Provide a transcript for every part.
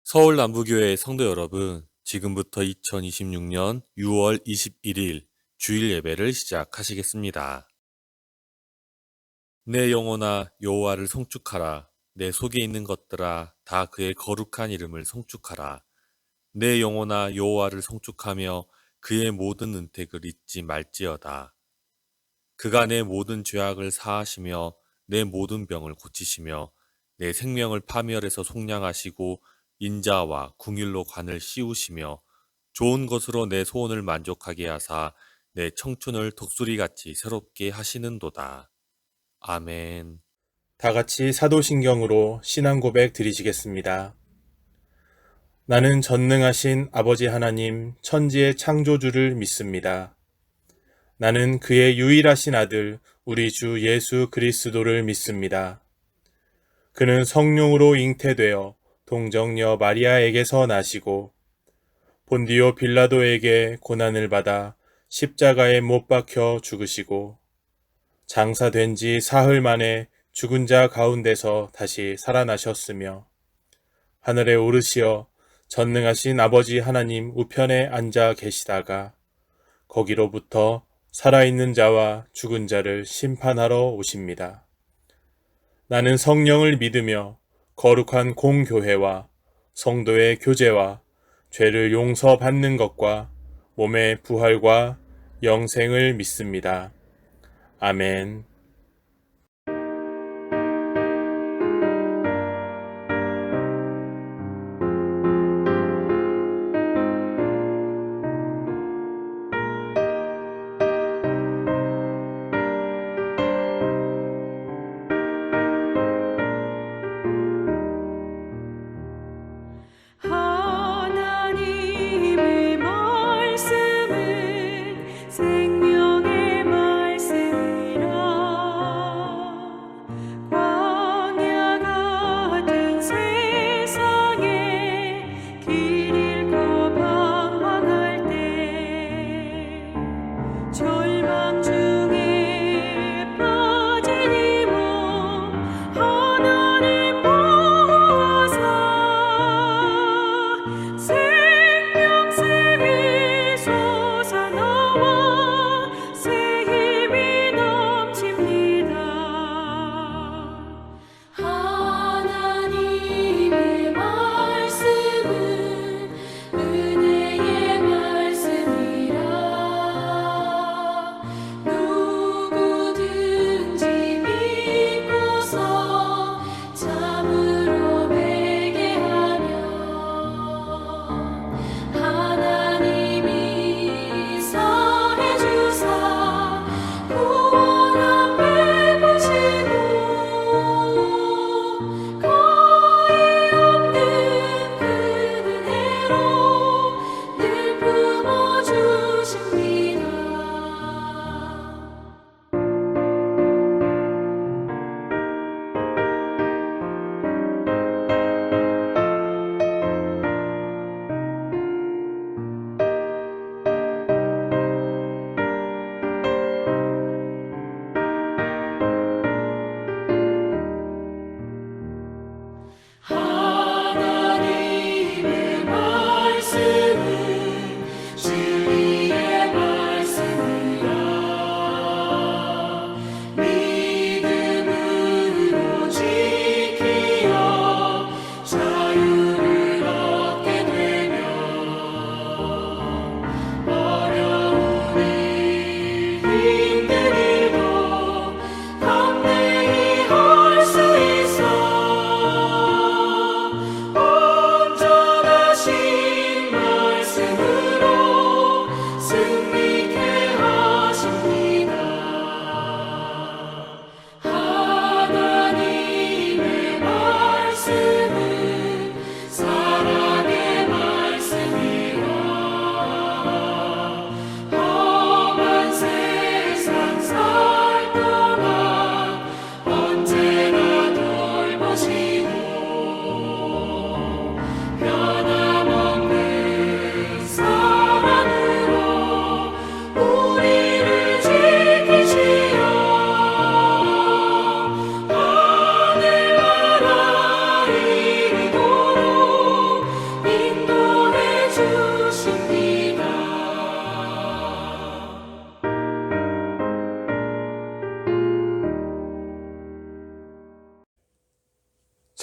서울 남부교회 성도 여러분, 지금부터 2026년 6월 21일 주일 예배를 시작하시겠습니다. 내 영혼아 여호와를 송축하라. 내 속에 있는 것들아 다 그의 거룩한 이름을 송축하라. 내 영혼아 여호와를 송축하며 그의 모든 은택을 잊지 말지어다. 그가 내 모든 죄악을 사하시며 내 모든 병을 고치시며 내 생명을 파멸해서 속량하시고 인자와 궁율로 관을 씌우시며 좋은 것으로 내 소원을 만족하게 하사 내 청춘을 독수리같이 새롭게 하시는도다. 아멘. 다 같이 사도신경으로 신앙 고백 드리시겠습니다. 나는 전능하신 아버지 하나님 천지의 창조주를 믿습니다. 나는 그의 유일하신 아들 우리 주 예수 그리스도를 믿습니다. 그는 성령으로 잉태되어 동정녀 마리아에게서 나시고 본디오 빌라도에게 고난을 받아 십자가에 못 박혀 죽으시고 장사된 지 사흘 만에 죽은 자 가운데서 다시 살아나셨으며 하늘에 오르시어 전능하신 아버지 하나님 우편에 앉아 계시다가 거기로부터 살아있는 자와 죽은 자를 심판하러 오십니다. 나는 성령을 믿으며 거룩한 공교회와 성도의 교제와 죄를 용서받는 것과 몸의 부활과 영생을 믿습니다. 아멘. 하나님의 말씀은 생명의 말씀이라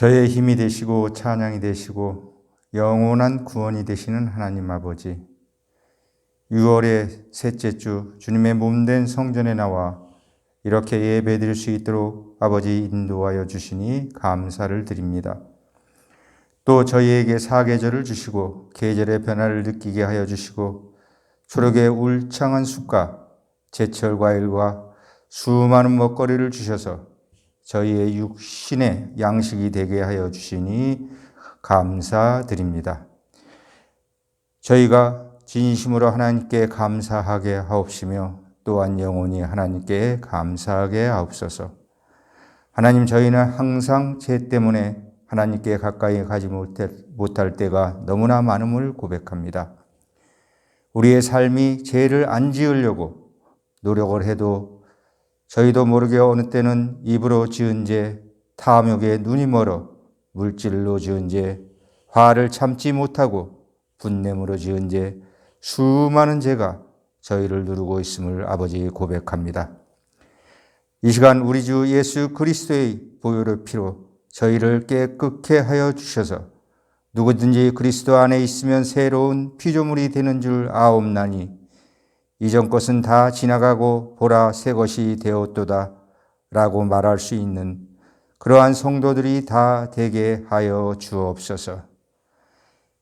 저의 힘이 되시고 찬양이 되시고 영원한 구원이 되시는 하나님 아버지, 6월의 셋째 주 주님의 몸된 성전에 나와 이렇게 예배드릴 수 있도록 아버지 인도하여 주시니 감사를 드립니다. 또 저희에게 사계절을 주시고 계절의 변화를 느끼게 하여 주시고 초록의 울창한 숲과 제철 과일과 수많은 먹거리를 주셔서 저희의 육신의 양식이 되게 하여 주시니 감사드립니다. 저희가 진심으로 하나님께 감사하게 하옵시며 또한 영원히 하나님께 감사하게 하옵소서. 하나님, 저희는 항상 죄 때문에 하나님께 가까이 가지 못할 때가 너무나 많음을 고백합니다. 우리의 삶이 죄를 안 지으려고 노력을 해도 저희도 모르게 어느 때는 입으로 지은 죄, 탐욕에 눈이 멀어 물질로 지은 죄, 화를 참지 못하고 분냄으로 지은 죄, 수많은 죄가 저희를 누르고 있음을 아버지 고백합니다. 이 시간 우리 주 예수 그리스도의 보혈의 피로 저희를 깨끗게 하여 주셔서 누구든지 그리스도 안에 있으면 새로운 피조물이 되는 줄 아옵나니 이전 것은 다 지나가고 보라 새 것이 되었도다 라고 말할 수 있는 그러한 성도들이 다 되게 하여 주옵소서.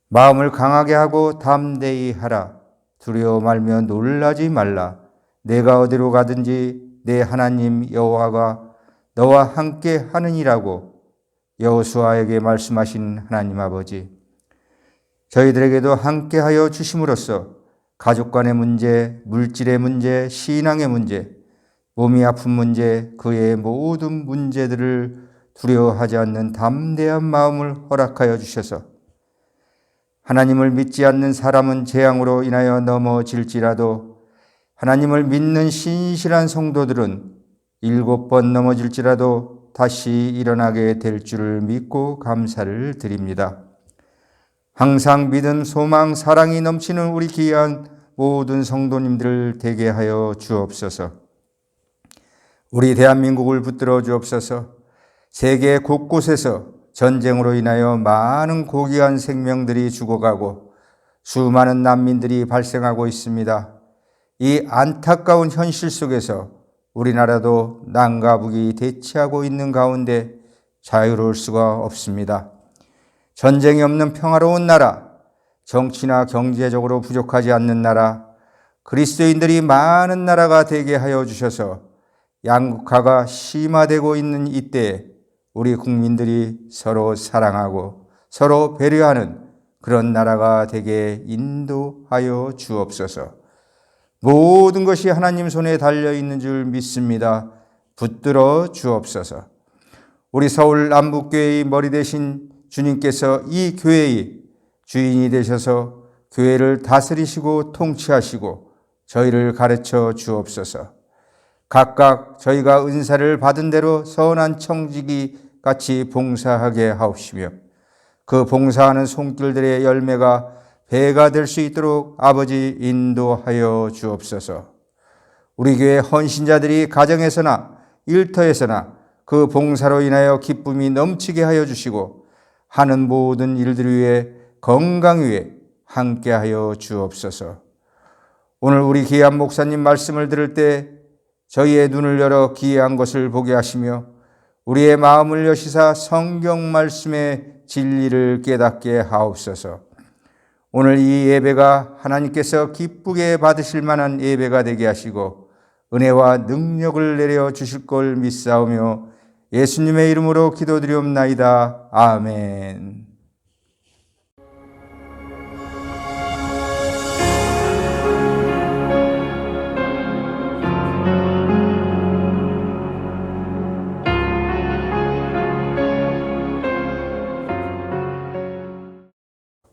마음을 강하게 하고 담대히 하라. 두려워 말며 놀라지 말라. 내가 어디로 가든지 내 하나님 여호와가 너와 함께 하느니라고 여호수아에게 말씀하신 하나님 아버지, 저희들에게도 함께 하여 주심으로써 가족 간의 문제, 물질의 문제, 신앙의 문제, 몸이 아픈 문제, 그의 모든 문제들을 두려워하지 않는 담대한 마음을 허락하여 주셔서 하나님을 믿지 않는 사람은 재앙으로 인하여 넘어질지라도 하나님을 믿는 신실한 성도들은 7번 넘어질지라도 다시 일어나게 될 줄을 믿고 감사를 드립니다. 항상 믿음, 소망, 사랑이 넘치는 우리 귀한 모든 성도님들을 되게 하여 주옵소서. 우리 대한민국을 붙들어 주옵소서. 세계 곳곳에서 전쟁으로 인하여 많은 고귀한 생명들이 죽어가고 수많은 난민들이 발생하고 있습니다. 이 안타까운 현실 속에서 우리나라도 남과 북이 대치하고 있는 가운데 자유로울 수가 없습니다. 전쟁이 없는 평화로운 나라, 정치나 경제적으로 부족하지 않는 나라, 그리스도인들이 많은 나라가 되게 하여 주셔서 양극화가 심화되고 있는 이때에 우리 국민들이 서로 사랑하고 서로 배려하는 그런 나라가 되게 인도하여 주옵소서. 모든 것이 하나님 손에 달려있는 줄 믿습니다. 붙들어 주옵소서. 우리 서울 남북교회의 머리 되신 주님께서 이 교회의 주인이 되셔서 교회를 다스리시고 통치하시고 저희를 가르쳐 주옵소서. 각각 저희가 은사를 받은 대로 선한 청지기 같이 봉사하게 하옵시며 그 봉사하는 손길들의 열매가 배가 될 수 있도록 아버지 인도하여 주옵소서. 우리 교회 헌신자들이 가정에서나 일터에서나 그 봉사로 인하여 기쁨이 넘치게 하여 주시고 하는 모든 일들 위해 건강 위에 함께하여 주옵소서. 오늘 우리 귀한 목사님 말씀을 들을 때 저희의 눈을 열어 귀한 것을 보게 하시며 우리의 마음을 여시사 성경 말씀의 진리를 깨닫게 하옵소서. 오늘 이 예배가 하나님께서 기쁘게 받으실 만한 예배가 되게 하시고 은혜와 능력을 내려 주실 걸 믿사오며 예수님의 이름으로 기도드리옵나이다. 아멘.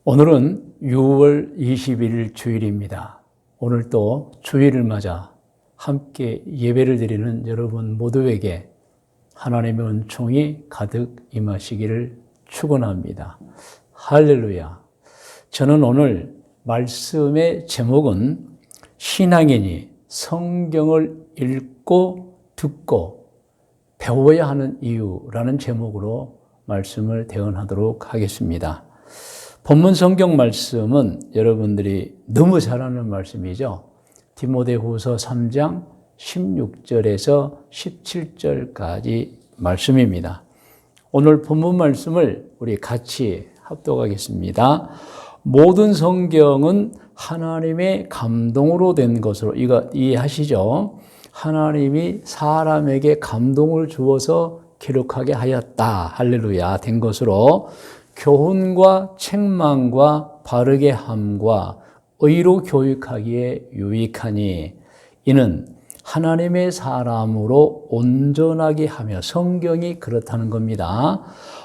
오늘은 6월 21일 주일입니다. 오늘 또 주일을 맞아 함께 예배를 드리는 여러분 모두에게 하나님의 은총이 가득 임하시기를 축원합니다. 할렐루야. 저는 오늘 말씀의 제목은 신앙인이 성경을 읽고 듣고 배워야 하는 이유라는 제목으로 말씀을 대언하도록 하겠습니다. 본문 성경 말씀은 여러분들이 너무 잘 아는 말씀이죠. 디모데후서 3장 16절에서 17절까지 말씀입니다. 오늘 본문 말씀을 우리 같이 합독하겠습니다. 모든 성경은 하나님의 감동으로 된 것으로, 이거 이해하시죠? 하나님이 사람에게 감동을 주어서 기록하게 하였다. 할렐루야. 된 것으로 교훈과 책망과 바르게 함과 의로 교육하기에 유익하니 이는 하나님의 사람으로 온전하게 하며, 성경이 그렇다는 겁니다.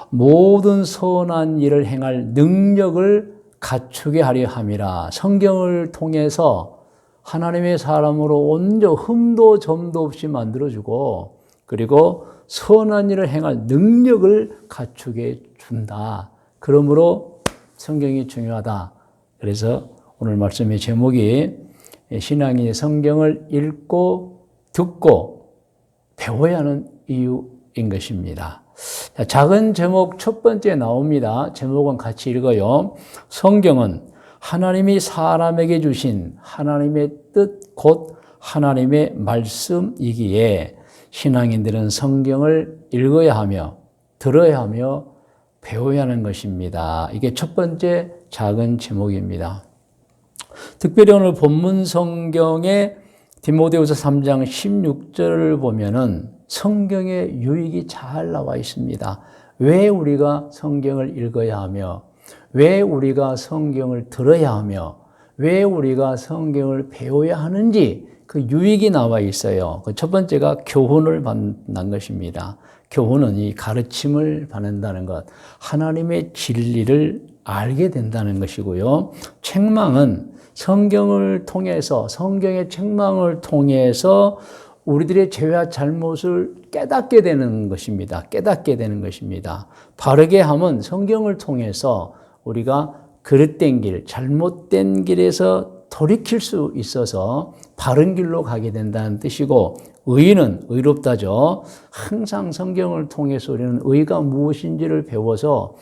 모든 선한 일을 행할 능력을 갖추게 하려 함이라. 성경을 통해서 하나님의 사람으로 온전 흠도 점도 없이 만들어주고, 그리고 선한 일을 행할 능력을 갖추게 준다. 그러므로 성경이 중요하다. 그래서 오늘 말씀의 제목이 신앙인이 성경을 읽고 듣고 배워야 하는 이유인 것입니다. 작은 제목 첫 번째 나옵니다. 제목은 같이 읽어요. 성경은 하나님이 사람에게 주신 하나님의 뜻 곧 하나님의 말씀이기에 신앙인들은 성경을 읽어야 하며 들어야 하며 배워야 하는 것입니다. 이게 첫 번째 작은 제목입니다. 특별히 오늘 본문 성경의 디모데후서 3장 16절을 보면은 성경의 유익이 잘 나와 있습니다. 왜 우리가 성경을 읽어야 하며, 왜 우리가 성경을 들어야 하며, 왜 우리가 성경을 배워야 하는지 그 유익이 나와 있어요. 그 첫 번째가 교훈을 받는 것입니다. 교훈은 이 가르침을 받는다는 것, 하나님의 진리를 알게 된다는 것이고요. 책망은 성경을 통해서, 성경의 책망을 통해서 우리들의 죄와 잘못을 깨닫게 되는 것입니다. 깨닫게 되는 것입니다. 바르게 함은 성경을 통해서 우리가 그릇된 길, 잘못된 길에서 돌이킬 수 있어서 바른 길로 가게 된다는 뜻이고, 의는 의롭다죠. 항상 성경을 통해서 우리는 의가 무엇인지를 배워서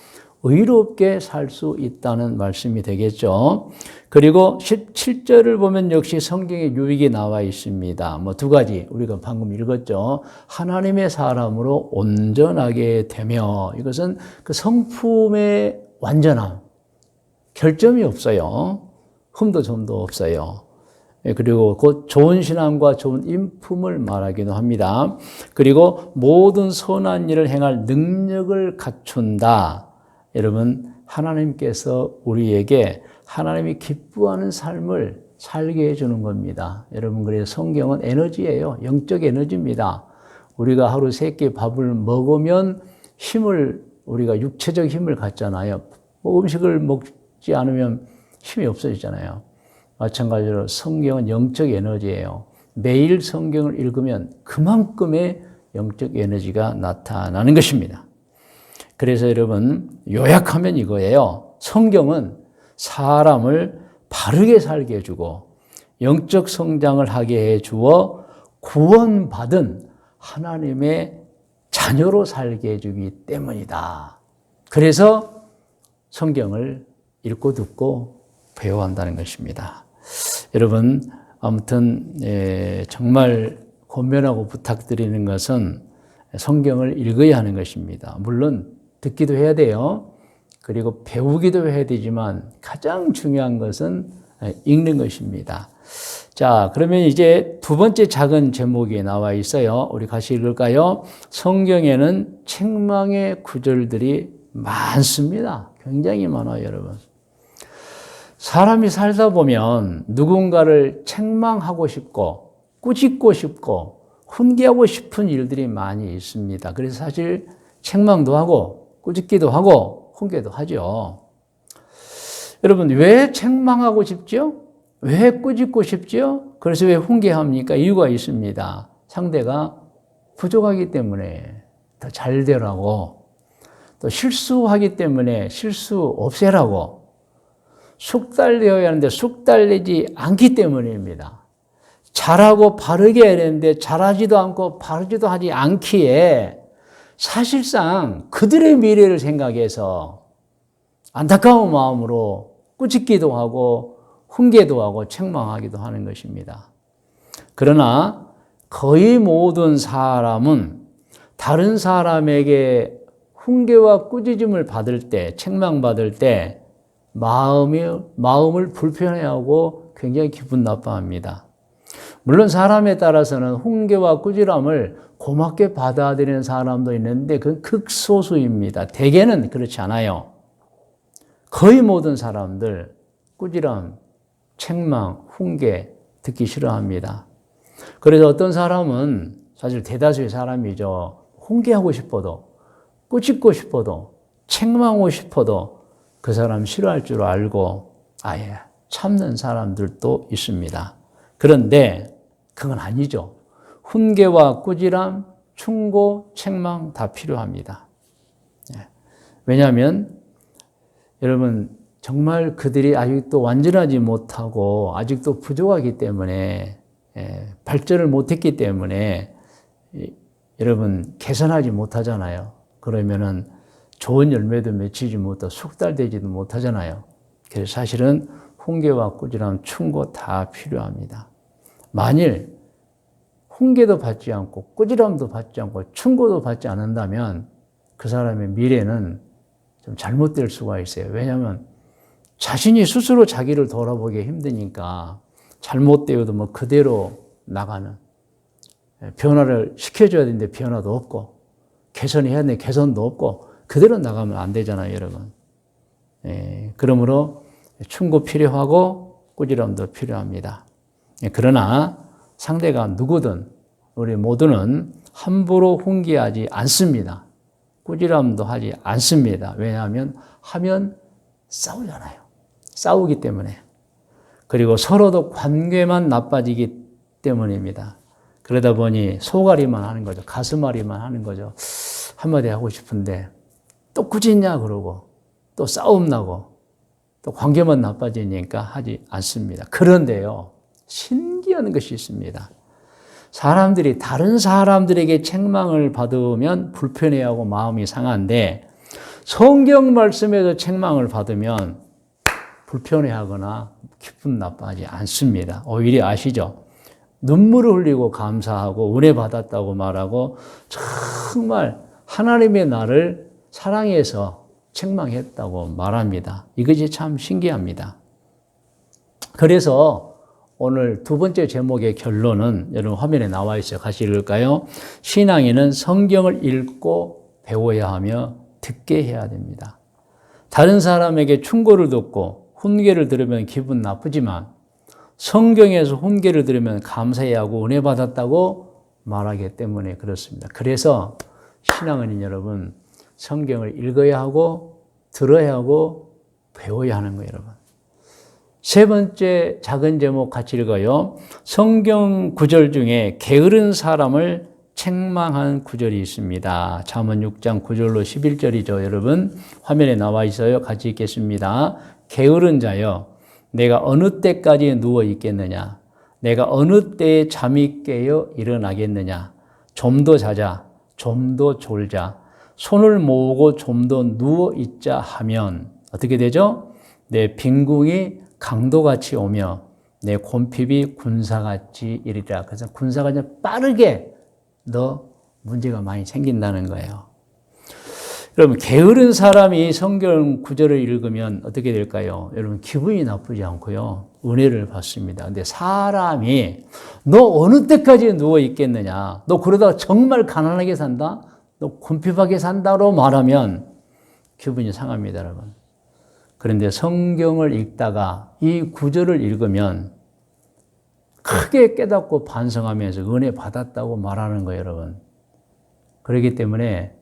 의롭게 살 수 있다는 말씀이 되겠죠. 그리고 17절을 보면 역시 성경의 유익이 나와 있습니다. 두 가지 우리가 방금 읽었죠. 하나님의 사람으로 온전하게 되며, 이것은 그 성품의 완전함, 결점이 없어요. 흠도 점도 없어요. 그리고 곧 좋은 신앙과 좋은 인품을 말하기도 합니다. 그리고 모든 선한 일을 행할 능력을 갖춘다. 여러분, 하나님께서 우리에게 하나님이 기뻐하는 삶을 살게 해주는 겁니다. 여러분, 그래서 성경은 에너지예요. 영적 에너지입니다. 우리가 하루 3끼 밥을 먹으면 우리가 육체적 힘을 갖잖아요. 음식을 먹지 않으면 힘이 없어지잖아요. 마찬가지로 성경은 영적 에너지예요. 매일 성경을 읽으면 그만큼의 영적 에너지가 나타나는 것입니다. 그래서 여러분, 요약하면 이거예요. 성경은 사람을 바르게 살게 해주고 영적 성장을 하게 해주어 구원받은 하나님의 자녀로 살게 해주기 때문이다. 그래서 성경을 읽고 듣고 배워야 한다는 것입니다. 여러분, 아무튼 정말 권면하고 부탁드리는 것은 성경을 읽어야 하는 것입니다. 물론 듣기도 해야 돼요. 그리고 배우기도 해야 되지만 가장 중요한 것은 읽는 것입니다. 자, 그러면 이제 두 번째 작은 제목이 나와 있어요. 우리 같이 읽을까요? 성경에는 책망의 구절들이 많습니다. 굉장히 많아요, 여러분. 사람이 살다 보면 누군가를 책망하고 싶고 꾸짖고 싶고 훈계하고 싶은 일들이 많이 있습니다. 그래서 사실 책망도 하고 꾸짖기도 하고 훈계도 하죠. 여러분, 왜 책망하고 싶죠? 왜 꾸짖고 싶죠? 그래서 왜 훈계합니까? 이유가 있습니다. 상대가 부족하기 때문에 더 잘 되라고, 또 실수하기 때문에 실수 없애라고, 숙달되어야 하는데 숙달되지 않기 때문입니다. 잘하고 바르게 해야 되는데 잘하지도 않고 바르지도 하지 않기에 사실상 그들의 미래를 생각해서 안타까운 마음으로 꾸짖기도 하고 훈계도 하고 책망하기도 하는 것입니다. 그러나 거의 모든 사람은 다른 사람에게 훈계와 꾸짖음을 받을 때, 책망받을 때 마음을 불편해하고 굉장히 기분 나빠합니다. 물론 사람에 따라서는 훈계와 꾸지람을 고맙게 받아들이는 사람도 있는데 그건 극소수입니다. 대개는 그렇지 않아요. 거의 모든 사람들 꾸지람, 책망, 훈계 듣기 싫어합니다. 그래서 어떤 사람은 사실 대다수의 사람이죠. 훈계하고 싶어도, 꾸짖고 싶어도, 책망하고 싶어도 그 사람 싫어할 줄 알고 아예 참는 사람들도 있습니다. 그런데 그건 아니죠. 훈계와 꾸지람, 충고, 책망 다 필요합니다. 왜냐하면 여러분 정말 그들이 아직도 완전하지 못하고 아직도 부족하기 때문에 발전을 못했기 때문에 여러분 개선하지 못하잖아요. 그러면은 좋은 열매도 맺히지 못하고 숙달되지도 못하잖아요. 그래서 사실은 훈계와 꾸지람, 충고 다 필요합니다. 만일 훈계도 받지 않고 꾸지람도 받지 않고 충고도 받지 않는다면 그 사람의 미래는 좀 잘못될 수가 있어요. 왜냐하면 자신이 스스로 자기를 돌아보기 힘드니까 잘못되어도 뭐 그대로 나가는, 변화를 시켜줘야 되는데 변화도 없고 개선해야 되는데 개선도 없고 그대로 나가면 안 되잖아요, 여러분. 그러므로 충고 필요하고 꾸지람도 필요합니다. 그러나 상대가 누구든 우리 모두는 함부로 훈계하지 않습니다. 꾸지람도 하지 않습니다. 왜냐하면 하면 싸우잖아요. 싸우기 때문에. 그리고 서로도 관계만 나빠지기 때문입니다. 그러다 보니 소가리만 하는 거죠. 가슴앓이만 하는 거죠. 한마디 하고 싶은데 또 꾸짖냐 그러고 또 싸움 나고 또 관계만 나빠지니까 하지 않습니다. 그런데요, 신기한 것이 있습니다. 사람들이 다른 사람들에게 책망을 받으면 불편해하고 마음이 상한데 성경 말씀에서 책망을 받으면 불편해하거나 기분 나빠하지 않습니다. 오히려 아시죠? 눈물을 흘리고 감사하고 은혜 받았다고 말하고 정말 하나님의 나를 사랑해서 책망했다고 말합니다. 이것이 참 신기합니다. 그래서 오늘 두 번째 제목의 결론은 여러분 화면에 나와 있어요. 같이 읽을까요? 신앙인은 성경을 읽고 배워야 하며 듣게 해야 됩니다. 다른 사람에게 충고를 듣고 훈계를 들으면 기분 나쁘지만 성경에서 훈계를 들으면 감사해야 하고 은혜 받았다고 말하기 때문에 그렇습니다. 그래서 신앙인인 여러분, 성경을 읽어야 하고 들어야 하고 배워야 하는 거예요, 여러분. 세 번째 작은 제목 같이 읽어요. 성경 구절 중에 게으른 사람을 책망한 구절이 있습니다. 잠언 6장 9절로 11절이죠. 여러분 화면에 나와 있어요. 같이 읽겠습니다. 게으른 자여, 내가 어느 때까지 누워 있겠느냐? 내가 어느 때에 잠이 깨어 일어나겠느냐? 좀 더 자자, 좀 더 졸자, 손을 모으고 좀 더 누워 있자 하면 어떻게 되죠? 내 빈궁이 강도같이 오며 내 곰핍이 군사같이 이리라. 그래서 군사가 이제 빠르게 너 문제가 많이 생긴다는 거예요. 여러분, 게으른 사람이 성경 구절을 읽으면 어떻게 될까요? 여러분, 기분이 나쁘지 않고요, 은혜를 받습니다. 근데 사람이 너 어느 때까지 누워 있겠느냐? 너 그러다가 정말 가난하게 산다? 너 곰핍하게 산다로 말하면 기분이 상합니다, 여러분. 그런데 성경을 읽다가 이 구절을 읽으면 크게 깨닫고 반성하면서 은혜 받았다고 말하는 거예요, 여러분. 그렇기 때문에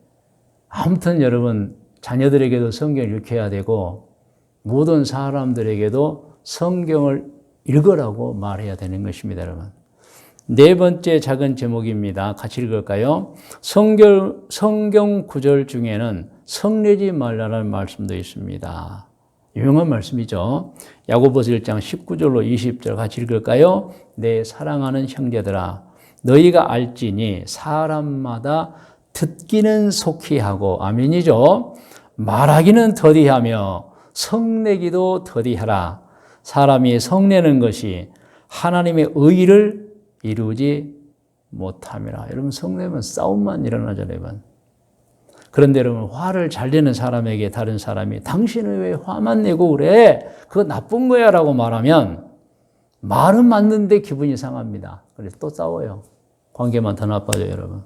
아무튼 여러분, 자녀들에게도 성경을 읽혀야 되고 모든 사람들에게도 성경을 읽으라고 말해야 되는 것입니다, 여러분. 네 번째 작은 제목입니다. 같이 읽을까요? 성경 구절 중에는 성내지 말라는 말씀도 있습니다. 유명한 말씀이죠. 야고보서 1장 19절로 20절 같이 읽을까요? 내 사랑하는 형제들아, 너희가 알지니 사람마다 듣기는 속히 하고, 아멘이죠. 말하기는 더디하며 성내기도 더디하라. 사람이 성내는 것이 하나님의 의를 이루지 못함이라. 여러분, 성내면 싸움만 일어나잖아요. 여러분. 그런데 여러분, 화를 잘 내는 사람에게 다른 사람이 당신은 왜 화만 내고 그래? 그거 나쁜 거야 라고 말하면 말은 맞는데 기분이 상합니다. 그래서 또 싸워요. 관계만 더 나빠져요, 여러분.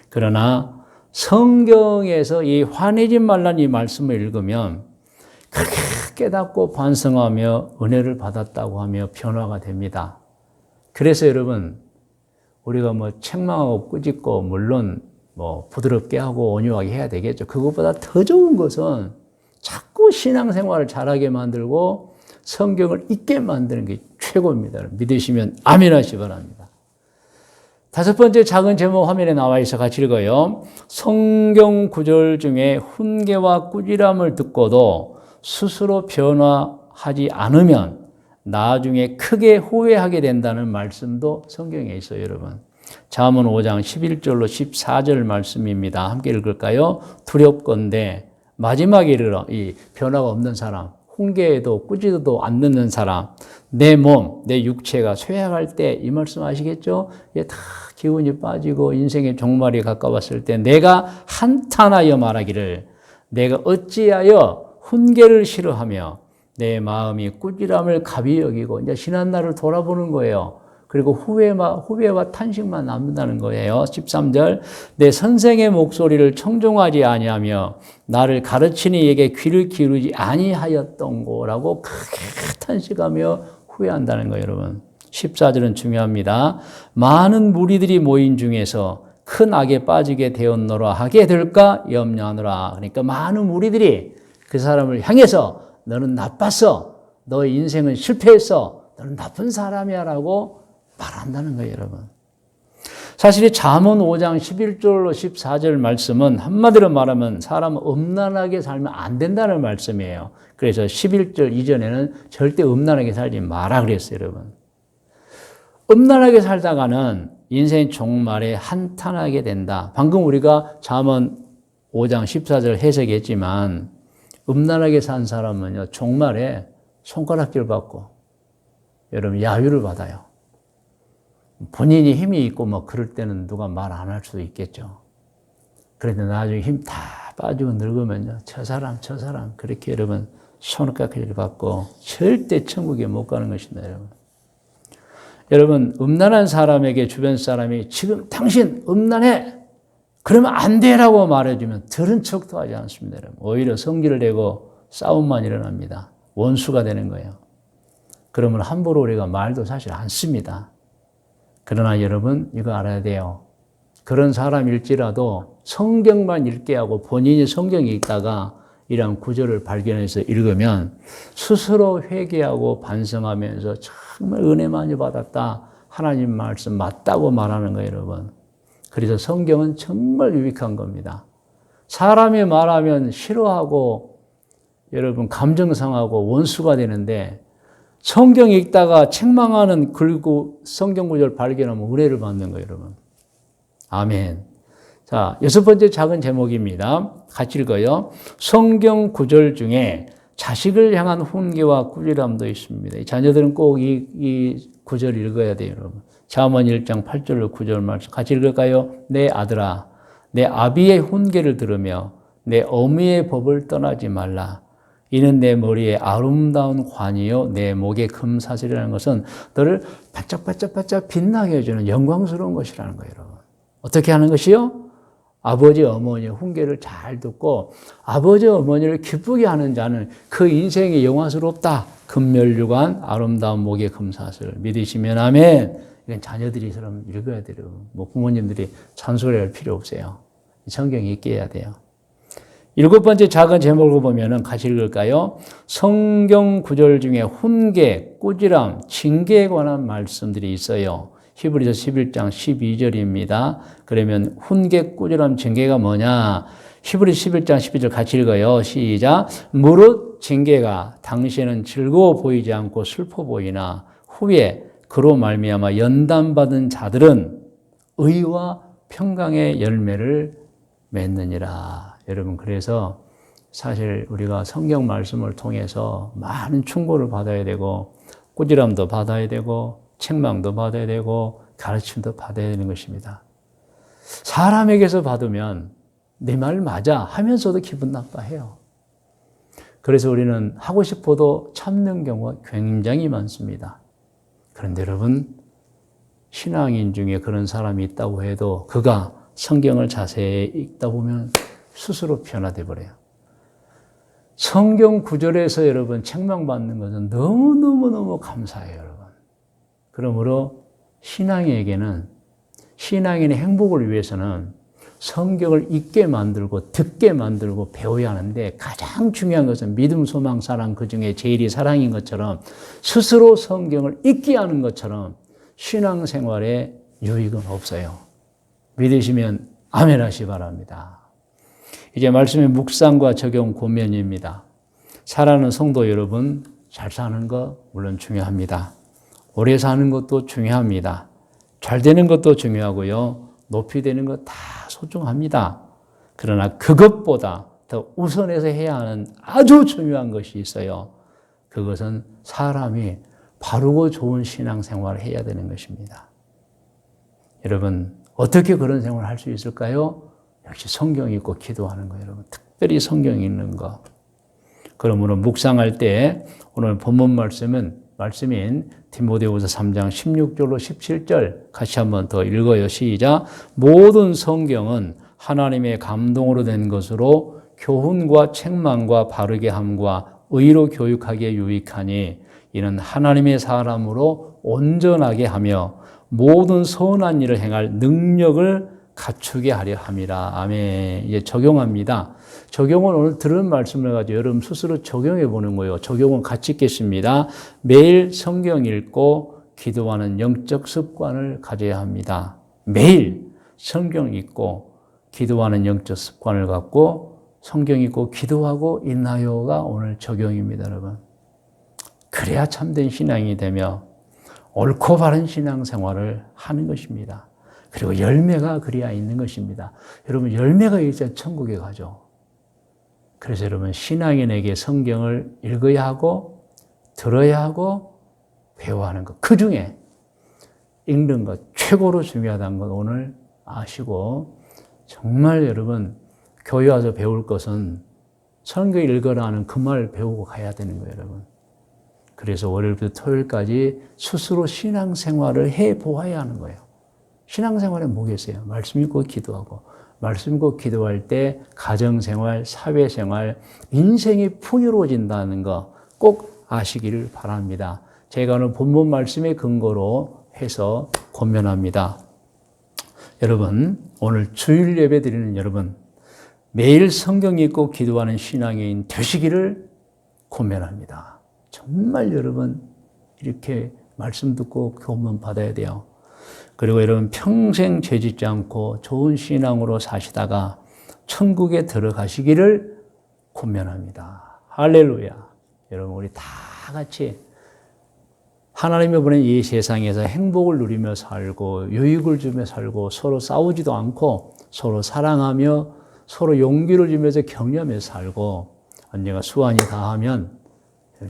그러나 성경에서 이 화내지 말라는 이 말씀을 읽으면 크게 깨닫고 반성하며 은혜를 받았다고 하며 변화가 됩니다. 그래서 여러분, 우리가 뭐 책망하고 꾸짖고 물론 뭐 부드럽게 하고 온유하게 해야 되겠죠. 그것보다 더 좋은 것은 자꾸 신앙생활을 잘하게 만들고 성경을 읽게 만드는 게 최고입니다. 믿으시면 아멘 하시기 바랍니다. 다섯 번째 작은 제목 화면에 나와 있어 같이 읽어요. 성경 구절 중에 훈계와 꾸지람을 듣고도 스스로 변화하지 않으면 나중에 크게 후회하게 된다는 말씀도 성경에 있어요, 여러분. 잠언 5장 11절로 14절 말씀입니다. 함께 읽을까요? 두렵건대 마지막에 이르러 이 변화가 없는 사람, 훈계에도 꾸짖어도 안 듣는 사람, 내 몸, 내 육체가 쇠약할 때 이 말씀 아시겠죠? 이게 다 기운이 빠지고 인생의 종말이 가까웠을 때 내가 한탄하여 말하기를 내가 어찌하여 훈계를 싫어하며 내 마음이 꾸지람을 가비 여기고 이제 지난날을 돌아보는 거예요. 그리고 후회와 탄식만 남는다는 거예요. 13절 내 선생의 목소리를 청종하지 아니하며 나를 가르치는 이에게 귀를 기울이지 아니하였던 거라고 크게 탄식하며 후회한다는 거예요, 여러분. 14절은 중요합니다. 많은 무리들이 모인 중에서 큰 악에 빠지게 되었노라 하게 될까 염려하노라. 그러니까 많은 무리들이 그 사람을 향해서 너는 나빴어. 너의 인생은 실패했어. 너는 나쁜 사람이야 라고 말한다는 거예요, 여러분. 사실 이 잠언 5장 11절로 14절 말씀은 한마디로 말하면 사람은 음란하게 살면 안 된다는 말씀이에요. 그래서 11절 이전에는 절대 음란하게 살지 마라 그랬어요, 여러분. 음란하게 살다가는 인생 종말에 한탄하게 된다. 방금 우리가 잠언 5장 14절 해석했지만 음란하게 산 사람은요, 종말에 손가락질 받고 여러분 야유를 받아요. 본인이 힘이 있고 뭐 그럴 때는 누가 말 안 할 수도 있겠죠. 그런데 나중에 힘 다 빠지고 늙으면요, 저 사람 그렇게 여러분 손가락질 받고 절대 천국에 못 가는 것입니다, 여러분. 여러분, 음란한 사람에게 주변 사람이 지금 당신 음란해! 그러면 안 돼라고 말해주면 들은 척도 하지 않습니다, 여러분. 오히려 성질을 내고 싸움만 일어납니다. 원수가 되는 거예요. 그러면 함부로 우리가 말도 사실 안 씁니다. 그러나 여러분, 이거 알아야 돼요. 그런 사람일지라도 성경만 읽게 하고 본인이 성경에 읽다가 이런 구절을 발견해서 읽으면 스스로 회개하고 반성하면서 정말 은혜 많이 받았다. 하나님 말씀 맞다고 말하는 거예요, 여러분. 그래서 성경은 정말 유익한 겁니다. 사람이 말하면 싫어하고 여러분 감정 상하고 원수가 되는데 성경 읽다가 책망하는 글고 성경 구절 발견하면 은혜를 받는 거예요, 여러분. 아멘. 자, 여섯 번째 작은 제목입니다. 같이 읽어요. 성경 구절 중에 자식을 향한 훈계와 꾸지람도 있습니다. 자녀들은 꼭 이 구절 읽어야 돼요, 여러분. 잠언 1장 8절로 9절 말씀 같이 읽을까요? 내 아들아, 내 아비의 훈계를 들으며 내 어미의 법을 떠나지 말라. 이는 내 머리에 아름다운 관이요 내 목에 금사슬이라는 것은 너를 반짝반짝반짝 빛나게 해주는 영광스러운 것이라는 거예요, 여러분. 어떻게 하는 것이요? 아버지, 어머니의 훈계를 잘 듣고 아버지, 어머니를 기쁘게 하는 자는 그 인생이 영화스럽다. 금멸류관, 아름다운 목의 금사슬. 믿으시면 아멘. 이건 자녀들이처럼 읽어야 돼요. 뭐 부모님들이 잔소리할 필요 없어요. 성경 읽게 해야 돼요. 일곱 번째 작은 제목을 보면은 같이 읽을까요? 성경 구절 중에 훈계, 꾸지람, 징계에 관한 말씀들이 있어요. 히브리서 11장 12절입니다. 그러면 훈계, 꾸지람, 징계가 뭐냐? 히브리서 11장 12절 같이 읽어요. 시작. 무릇 징계가 당신은 즐거워 보이지 않고 슬퍼 보이나 후에 그로 말미암아 연단받은 자들은 의와 평강의 열매를 맺느니라. 여러분, 그래서 사실 우리가 성경 말씀을 통해서 많은 충고를 받아야 되고 꾸지람도 받아야 되고 책망도 받아야 되고 가르침도 받아야 되는 것입니다. 사람에게서 받으면 내 말 맞아 하면서도 기분 나빠해요. 그래서 우리는 하고 싶어도 참는 경우가 굉장히 많습니다. 그런데 여러분, 신앙인 중에 그런 사람이 있다고 해도 그가 성경을 자세히 읽다 보면 스스로 변화돼 버려요. 성경 구절에서 여러분 책망받는 것은 너무너무너무 감사해요, 여러분. 그러므로 신앙인에게는, 신앙인의 행복을 위해서는 성경을 읽게 만들고 듣게 만들고 배워야 하는데, 가장 중요한 것은 믿음, 소망, 사랑, 그 중에 제일이 사랑인 것처럼 스스로 성경을 읽게 하는 것처럼 신앙생활에 유익은 없어요. 믿으시면 아멘 하시 바랍니다. 이제 말씀의 묵상과 적용 고면입니다. 사랑하는 성도 여러분, 잘 사는 거 물론 중요합니다. 오래 사는 것도 중요합니다. 잘 되는 것도 중요하고요. 높이 되는 것 다 소중합니다. 그러나 그것보다 더 우선해서 해야 하는 아주 중요한 것이 있어요. 그것은 사람이 바르고 좋은 신앙생활을 해야 되는 것입니다. 여러분, 어떻게 그런 생활을 할 수 있을까요? 역시 성경 읽고 기도하는 거예요, 여러분. 특별히 성경 읽는 거. 그러므로 묵상할 때 오늘 본문 말씀인 디모데후서 3장 16절로 17절 같이 한번 더 읽어요. 시작. 모든 성경은 하나님의 감동으로 된 것으로 교훈과 책망과 바르게 함과 의로 교육하기에 유익하니 이는 하나님의 사람으로 온전하게 하며 모든 선한 일을 행할 능력을 갖추게 하려 함이라. 아멘. 이제 적용합니다. 적용은 오늘 들은 말씀을 가지고 여러분 스스로 적용해 보는 거예요. 적용은 같이 읽겠습니다. 매일 성경 읽고 기도하는 영적 습관을 가져야 합니다. 매일 성경 읽고 기도하는 영적 습관을 갖고 성경 읽고 기도하고 있나요가 오늘 적용입니다, 여러분. 그래야 참된 신앙이 되며 옳고 바른 신앙생활을 하는 것입니다. 그리고 열매가 그래야 있는 것입니다. 여러분, 열매가 있어야 천국에 가죠. 그래서 여러분, 신앙인에게 성경을 읽어야 하고 들어야 하고 배워야 하는 것, 그 중에 읽는 것 최고로 중요하다는 것 오늘 아시고, 정말 여러분 교회 와서 배울 것은 성경 읽어라 하는 그 말 배우고 가야 되는 거예요, 여러분. 그래서 월요일부터 토요일까지 스스로 신앙생활을 해보아야 하는 거예요. 신앙생활에 뭐겠어요? 말씀 읽고 기도하고, 말씀 읽고 기도할 때 가정생활, 사회생활, 인생이 풍요로워진다는 거 꼭 아시기를 바랍니다. 제가 오늘 본문 말씀의 근거로 해서 권면합니다. 여러분, 오늘 주일 예배 드리는 여러분, 매일 성경 읽고 기도하는 신앙인 되시기를 권면합니다. 정말 여러분 이렇게 말씀 듣고 교훈 받아야 돼요. 그리고 여러분 평생 죄짓지 않고 좋은 신앙으로 사시다가 천국에 들어가시기를 권면합니다. 할렐루야. 여러분 우리 다 같이 하나님이 보낸 이 세상에서 행복을 누리며 살고 유익을 주며 살고 서로 싸우지도 않고 서로 사랑하며 서로 용기를 주면서 격려하며 살고 언젠가 수완이 다하면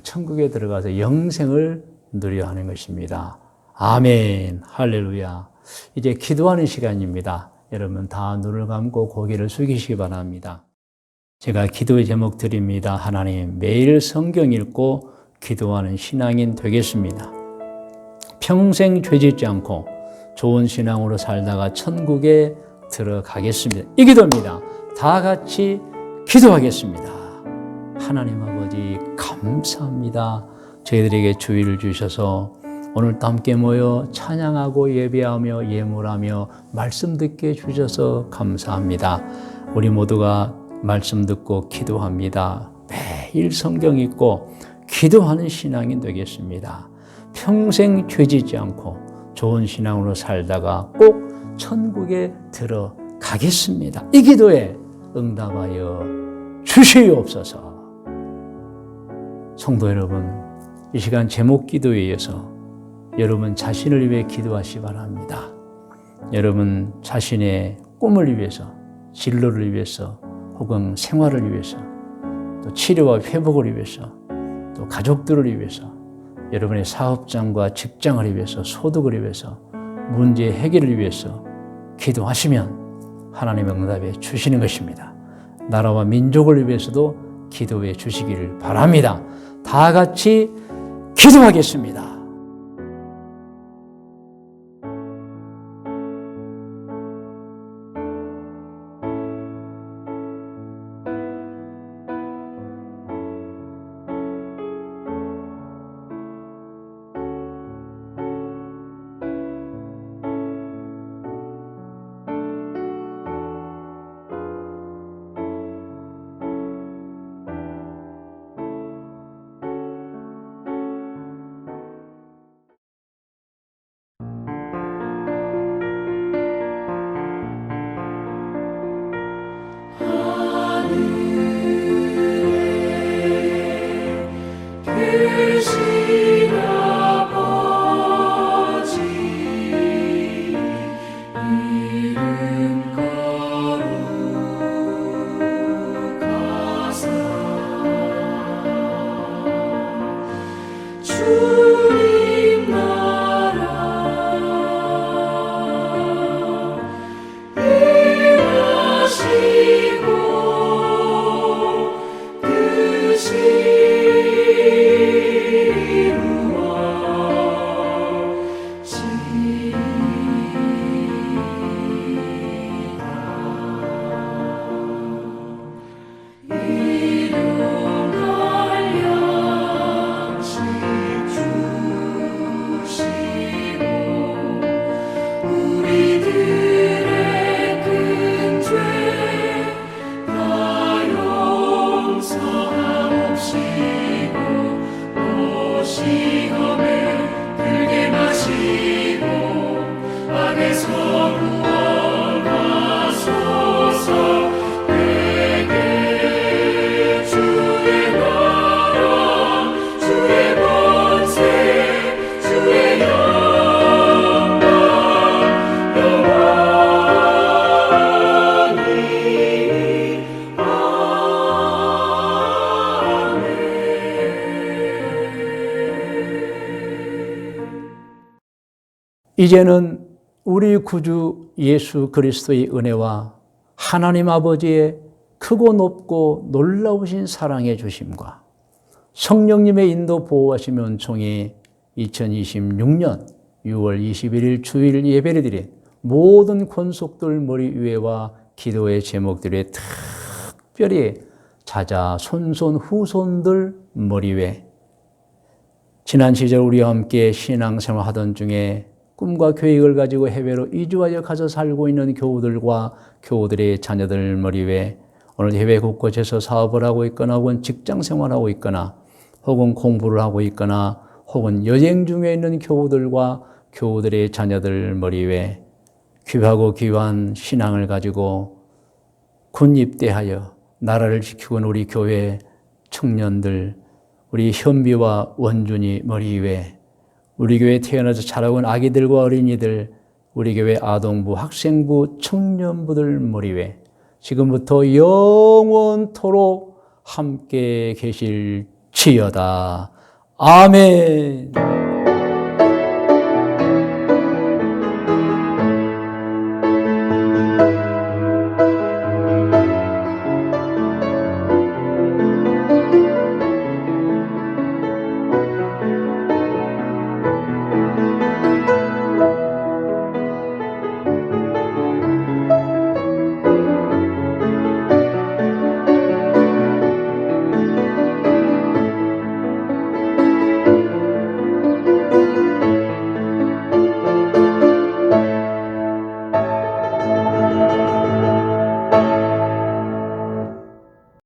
천국에 들어가서 영생을 누려야 하는 것입니다. 아멘. 할렐루야. 이제 기도하는 시간입니다. 여러분 다 눈을 감고 고개를 숙이시기 바랍니다. 제가 기도의 제목 드립니다. 하나님, 매일 성경 읽고 기도하는 신앙인 되겠습니다. 평생 죄짓지 않고 좋은 신앙으로 살다가 천국에 들어가겠습니다. 이 기도입니다. 다 같이 기도하겠습니다. 하나님 아버지 감사합니다. 저희들에게 주의를 주셔서 오늘도 함께 모여 찬양하고 예배하며 예물하며 말씀 듣게 해주셔서 감사합니다. 우리 모두가 말씀 듣고 기도합니다. 매일 성경 읽고 기도하는 신앙이 되겠습니다. 평생 죄짓지 않고 좋은 신앙으로 살다가 꼭 천국에 들어가겠습니다. 이 기도에 응답하여 주시옵소서. 성도 여러분, 이 시간 제목 기도에 이어서 여러분 자신을 위해 기도하시 바랍니다. 여러분 자신의 꿈을 위해서, 진로를 위해서 혹은 생활을 위해서 또 치료와 회복을 위해서 또 가족들을 위해서 여러분의 사업장과 직장을 위해서 소득을 위해서 문제 해결을 위해서 기도하시면 하나님의 응답해 주시는 것입니다. 나라와 민족을 위해서도 기도해 주시기를 바랍니다. 다 같이 기도하겠습니다. 이제는 우리 구주 예수 그리스도의 은혜와 하나님 아버지의 크고 높고 놀라우신 사랑의 주심과 성령님의 인도 보호하시며 은총이 2026년 6월 21일 주일 예배를 드린 모든 권속들 머리 위에와 기도의 제목들에 특별히 자자, 손손, 후손들 머리 위에 지난 시절 우리와 함께 신앙생활 하던 중에 꿈과 계획을 가지고 해외로 이주하여 가서 살고 있는 교우들과 교우들의 자녀들 머리 위에 오늘 해외 곳곳에서 사업을 하고 있거나 혹은 직장 생활하고 있거나 혹은 공부를 하고 있거나 혹은 여행 중에 있는 교우들과 교우들의 자녀들 머리 위에 귀하고 귀한 신앙을 가지고 군 입대하여 나라를 지키고 있는 우리 교회 청년들, 우리 현비와 원준이 머리 위에 우리 교회에 태어나서 자라고 있는 아기들과 어린이들, 우리 교회 아동부, 학생부, 청년부들 머리 위에 지금부터 영원토록 함께 계실지어다. 아멘.